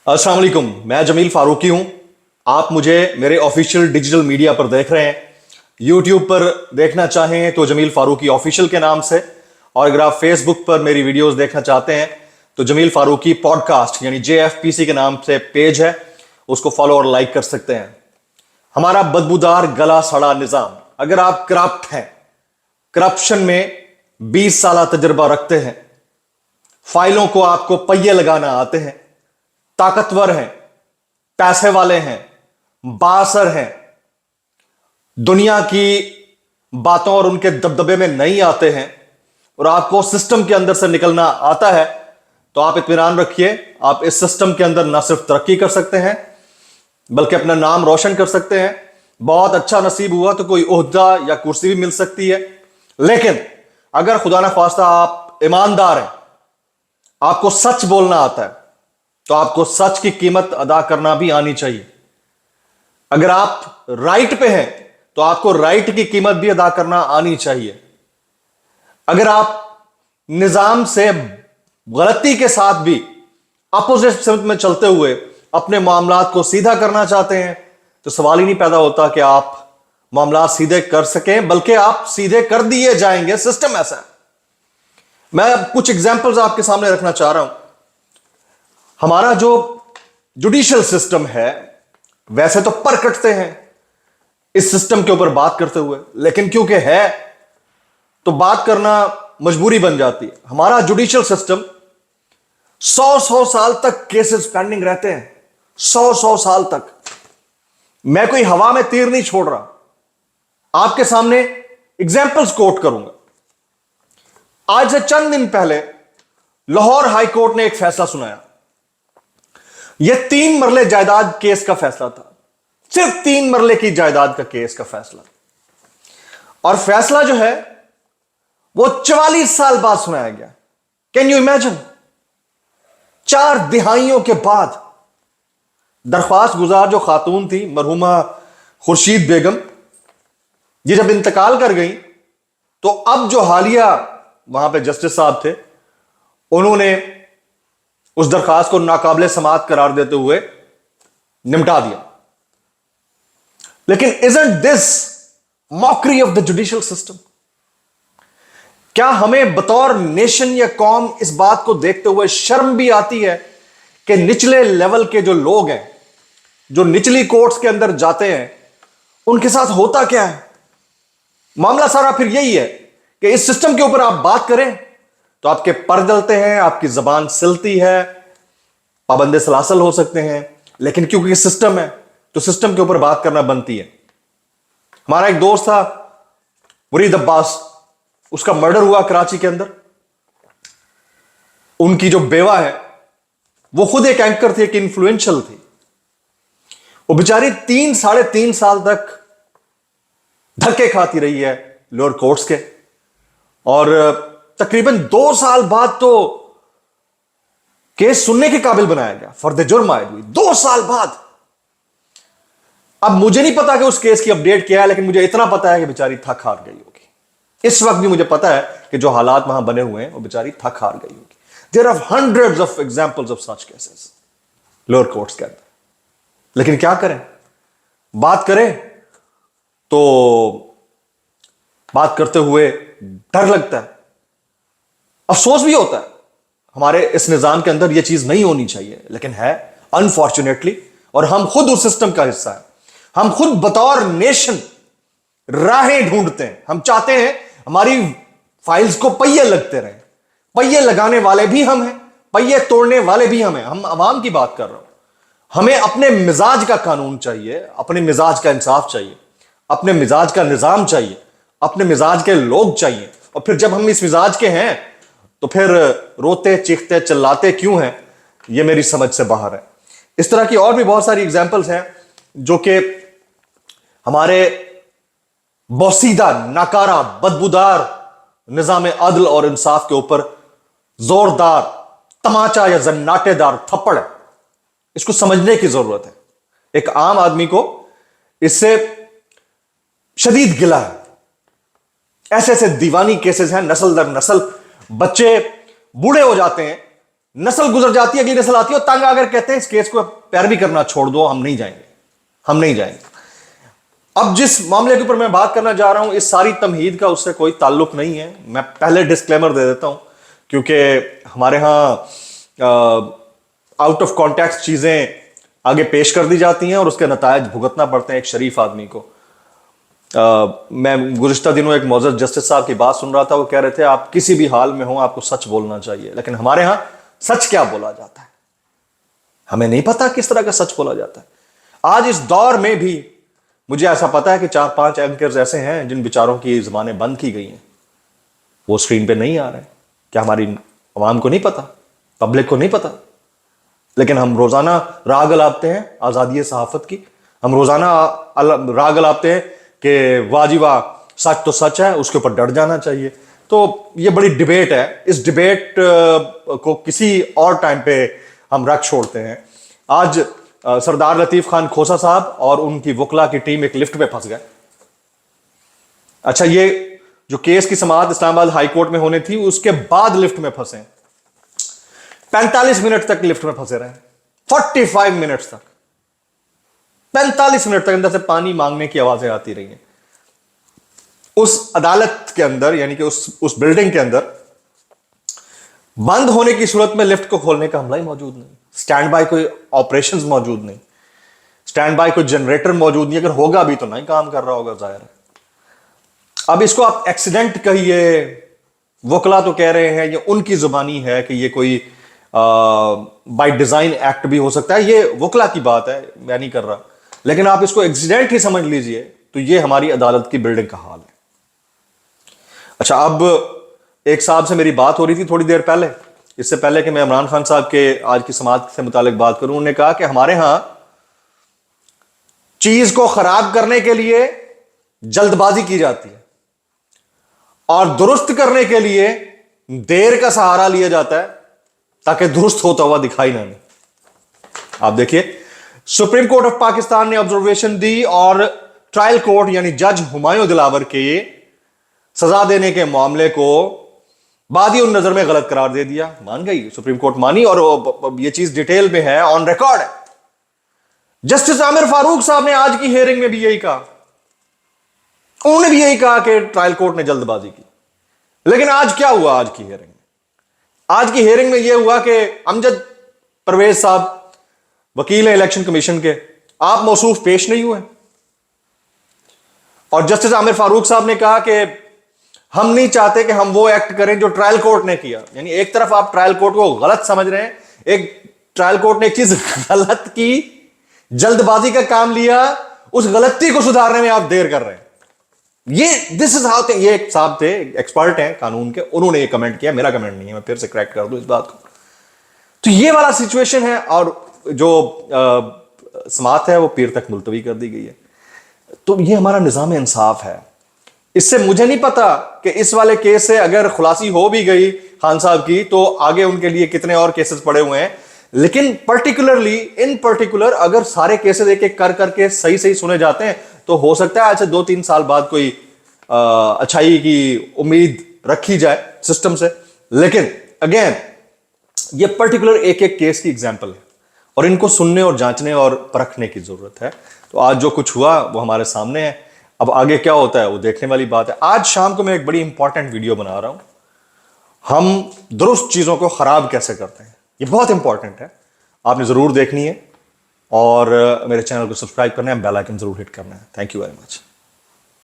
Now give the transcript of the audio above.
अस्सलाम वालेकुम। मैं जमील फारूकी हूं। आप मुझे मेरे ऑफिशियल डिजिटल मीडिया पर देख रहे हैं। यूट्यूब पर देखना चाहें तो जमील फारूकी ऑफिशियल के नाम से, और अगर आप फेसबुक पर मेरी वीडियोस देखना चाहते हैं तो जमील फारूकी पॉडकास्ट यानी JFPC के नाम से पेज है, उसको फॉलो और लाइक कर सकते हैं। हमारा बदबूदार गला सड़ा निजाम, अगर आप करप्ट हैं, करप्शन में 20 साल तजर्बा रखते हैं, फाइलों को आपको पहिए लगाना आते हैं, ताकतवर हैं, पैसे वाले हैं, बासर हैं, दुनिया की बातों और उनके दबदबे में नहीं आते हैं, और आपको सिस्टम के अंदर से निकलना आता है, तो आप इत्मीनान रखिए, आप इस सिस्टम के अंदर ना सिर्फ तरक्की कर सकते हैं बल्कि अपना नाम रोशन कर सकते हैं। बहुत अच्छा नसीब हुआ तो कोई ओहदा या कुर्सी भी मिल सकती है। लेकिन अगर खुदा ना खास्ता आप ईमानदार हैं, आपको सच बोलना आता है, तो आपको सच की कीमत अदा करना भी आनी चाहिए। अगर आप राइट पे हैं तो आपको राइट की कीमत भी अदा करना आनी चाहिए। अगर आप निजाम से गलती के साथ भी अपोजिट सिमत में चलते हुए अपने मामलात को सीधा करना चाहते हैं, तो सवाल ही नहीं पैदा होता कि आप मामलात सीधे कर सकें, बल्कि आप सीधे कर दिए जाएंगे। सिस्टम ऐसा है। मैं कुछ एग्जाम्पल्स आपके सामने रखना चाह रहा हूं। हमारा जो जुडिशियल सिस्टम है, वैसे तो पर कटते हैं इस सिस्टम के ऊपर बात करते हुए, लेकिन क्योंकि है तो बात करना मजबूरी बन जाती है। हमारा जुडिशियल सिस्टम 100 साल तक केसेस पेंडिंग रहते हैं। 100 साल तक। मैं कोई हवा में तीर नहीं छोड़ रहा, आपके सामने एग्जाम्पल्स कोट करूंगा। आज से चंद दिन पहले लाहौर हाई कोर्ट ने एक फैसला सुनाया। यह 3 मरले जायदाद केस का फैसला था। सिर्फ 3 मरले की जायदाद का केस का फैसला। और फैसला जो है वो 44 साल बाद सुनाया गया। Can you imagine? 4 दिहाइयों के बाद दरख्वास्त गुजार जो खातून थी, मरहुमा खुर्शीद बेगम, ये जब इंतकाल कर गई, तो अब जो हालिया वहां पे जस्टिस साहब थे, उन्होंने उस दरखास्त को नाकाबिले समाअत करार देते हुए निपटा दिया। लेकिन isn't this mockery of the judicial system? क्या हमें बतौर नेशन या कौम इस बात को देखते हुए शर्म भी आती है कि निचले लेवल के जो लोग हैं, जो निचली कोर्ट्स के अंदर जाते हैं, उनके साथ होता क्या है? मामला सारा फिर यही है कि इस सिस्टम के ऊपर आप बात करें तो आपके पर जलते हैं, आपकी जबान सिलती है, पाबंदे सलासल हो सकते हैं। लेकिन क्योंकि सिस्टम है तो सिस्टम के ऊपर बात करना बनती है। हमारा एक दोस्त था मुरीद अब्बास, उसका मर्डर हुआ कराची के अंदर। उनकी जो बेवा है वो खुद एक एंकर थी, एक इन्फ्लुएंशियल थी। वो बेचारी 3-3.5 साल तक धक्के खाती रही है लोअर कोर्ट्स के, और तकरीबन 2 साल बाद तो केस सुनने के काबिल बनाया गया फॉर द जुर्म आयद हुई। 2 साल बाद। अब मुझे नहीं पता कि उस केस की अपडेट क्या है, लेकिन मुझे इतना पता है कि बेचारी थक हार गई होगी। इस वक्त भी मुझे पता है कि जो हालात वहां बने हुए हैं, वो बेचारी थक हार गई होगी। There are hundreds of examples of such cases lower courts के अंदर। लेकिन क्या करें? बात करें तो बात करते हुए डर लगता है, अफसोस भी होता है। हमारे इस निजाम के अंदर यह चीज नहीं होनी चाहिए, लेकिन है अनफॉर्चुनेटली। और हम खुद उस सिस्टम का हिस्सा है। हम खुद बतौर नेशन राहें ढूंढते हैं। हम चाहते हैं हमारी फाइल्स को पहिए लगते रहें। पहिए लगाने वाले भी हम हैं, पहिए तोड़ने वाले भी हम हैं। हम अवाम की बात कर रहा हूं। हमें अपने मिजाज का कानून चाहिए, अपने मिजाज का इंसाफ चाहिए, अपने मिजाज का निजाम चाहिए, अपने मिजाज के लोग चाहिए। और फिर जब हम इस मिजाज के हैं तो फिर रोते चीखते चिल्लाते क्यों हैं, यह मेरी समझ से बाहर है। इस तरह की और भी बहुत सारी एग्जाम्पल्स हैं जो कि हमारे बोसीदा, नाकारा, बदबूदार निजाम अदल और इंसाफ के ऊपर जोरदार तमाचा या जन्नाटेदार थप्पड़ है। इसको समझने की जरूरत है। एक आम आदमी को इससे शदीद गिला है। ऐसे ऐसे दीवानी केसेस हैं, नस्ल दर नस्ल। बच्चे बूढ़े हो जाते हैं नस्ल गुजर जाती है, अगली नस्ल आती है और तंग आकर कहते हैं इस केस को पैरवी करना छोड़ दो, हम नहीं जाएंगे, हम नहीं जाएंगे। अब जिस मामले के ऊपर मैं बात करना जा रहा हूं, इस सारी तमहीद का उससे कोई ताल्लुक नहीं है। मैं पहले डिस्क्लेमर दे देता हूं, क्योंकि हमारे यहां आउट ऑफ कॉन्टेक्स्ट चीजें आगे पेश कर दी जाती हैं और उसके नतायज भुगतना पड़ते हैं एक शरीफ आदमी को। मैं गुज़िश्ता दिनों एक मौजूद जस्टिस साहब की बात सुन रहा था, वो कह रहे थे आप किसी भी हाल में हो आपको सच बोलना चाहिए, लेकिन हमारे यहां सच क्या बोला जाता है हमें नहीं पता, किस तरह का सच बोला जाता है। आज इस दौर में भी मुझे ऐसा पता है कि 4-5 एंकर्स ऐसे हैं जिन बेचारों की ज़बानें बंद की गई हैं, वो स्क्रीन पे नहीं आ रहे हैं। क्या हमारी अवाम को नहीं पता, पब्लिक को नहीं पता? लेकिन हम रोजाना राग अलापते हैं आज़ादी सहाफत की, हम रोजाना राग अलापते हैं कि वाह जी वाह सच तो सच है, उसके ऊपर डट जाना चाहिए। तो ये बड़ी डिबेट है, इस डिबेट को किसी और टाइम पे हम रख छोड़ते हैं। आज सरदार लतीफ खान खोसा साहब और उनकी वकला की टीम एक लिफ्ट पे फंस गए। अच्छा, ये जो केस की समाअत इस्लामाबाद हाई कोर्ट में होने थी, उसके बाद लिफ्ट में फंसे, 45 मिनट तक लिफ्ट में फंसे रहे, 45 मिनट तक, 45 मिनट तक अंदर से पानी मांगने की आवाजें आती रही हैं। उस अदालत के अंदर, यानी कि उस बिल्डिंग के अंदर बंद होने की सूरत में लिफ्ट को खोलने का हमला ही मौजूद नहीं, स्टैंड बाय कोई ऑपरेशंस मौजूद नहीं, स्टैंड बाय कोई जनरेटर मौजूद नहीं। अगर होगा भी तो नहीं काम कर रहा होगा, जाहिर है। अब इसको आप एक्सीडेंट कहिए, वकला तो कह रहे हैं ये उनकी जुबानी है कि ये कोई बाय डिजाइन एक्ट भी हो सकता है, ये वकला की बात है, मैं नहीं कर रहा। लेकिन आप इसको एक्सीडेंट ही समझ लीजिए तो ये हमारी अदालत की बिल्डिंग का हाल है। अच्छा, अब एक साहब से मेरी बात हो रही थी थोड़ी देर पहले, इससे पहले कि मैं इमरान खान साहब के आज की समाअत से मुतालिक बात करूं। उन्होंने कहा कि हमारे यहां चीज को खराब करने के लिए जल्दबाजी की जाती है और दुरुस्त करने के लिए देर का सहारा लिया जाता है ताकि दुरुस्त होता हुआ दिखाई ना दे। आप देखिए, सुप्रीम कोर्ट ऑफ पाकिस्तान ने ऑब्जर्वेशन दी और ट्रायल कोर्ट यानी जज हुमायूं दिलावर के सजा देने के मामले को बादी उन नजर में गलत करार दे दिया। मान गई सुप्रीम कोर्ट, मानी, और यह चीज डिटेल में है, ऑन रिकॉर्ड है। जस्टिस आमिर फारूक साहब ने आज की हियरिंग में भी यही कहा, उन्होंने भी यही कहा कि ट्रायल कोर्ट ने जल्दबाजी की। लेकिन आज क्या हुआ? आज की हियरिंग में, आज की हियरिंग में यह हुआ कि अमजद परवेज साहब वकील हैं इलेक्शन कमीशन के, आप मौसूफ पेश नहीं हुए और जस्टिस आमिर फारूक साहब ने कहा कि हम नहीं चाहते कि हम वो एक्ट करें जो ट्रायल कोर्ट ने किया। यानी एक तरफ आप ट्रायल कोर्ट को गलत समझ रहे हैं, एक ट्रायल कोर्ट ने एक चीज गलत की, जल्दबाजी का काम लिया, उस गलती को सुधारने में आप देर कर रहे हैं। ये दिस इज हाउ, ये एक साहब थे, एक्सपर्ट हैं कानून के, उन्होंने ये कमेंट किया, मेरा कमेंट नहीं है, मैं फिर से करेक्ट कर दूं इस बात को। तो ये वाला सिचुएशन है और जो समाअत है वो पीर तक मुलतवी कर दी गई है। तो ये हमारा निजाम इंसाफ है। इससे मुझे नहीं पता कि इस वाले केस से अगर खुलासी हो भी गई खान साहब की तो आगे उनके लिए कितने और केसेस पड़े हुए हैं। लेकिन पर्टिकुलरली इन पर्टिकुलर अगर सारे केसेस एक एक कर करके सही सही सुने जाते हैं तो हो सकता है आज से 2-3 साल बाद कोई अच्छाई की उम्मीद रखी जाए सिस्टम से। लेकिन अगेन ये पर्टिकुलर एक एक केस की एग्जांपल है और इनको सुनने और जांचने और परखने की जरूरत है। तो आज जो कुछ हुआ वो हमारे सामने है, अब आगे क्या होता है वो देखने वाली बात है। आज शाम को मैं एक बड़ी इंपॉर्टेंट वीडियो बना रहा हूं, हम दुरुस्त चीजों को खराब कैसे करते हैं, ये बहुत इंपॉर्टेंट है, आपने जरूर देखनी है और मेरे चैनल को सब्सक्राइब करना है, बेल आइकन जरूर हिट करना है। Thank you very much.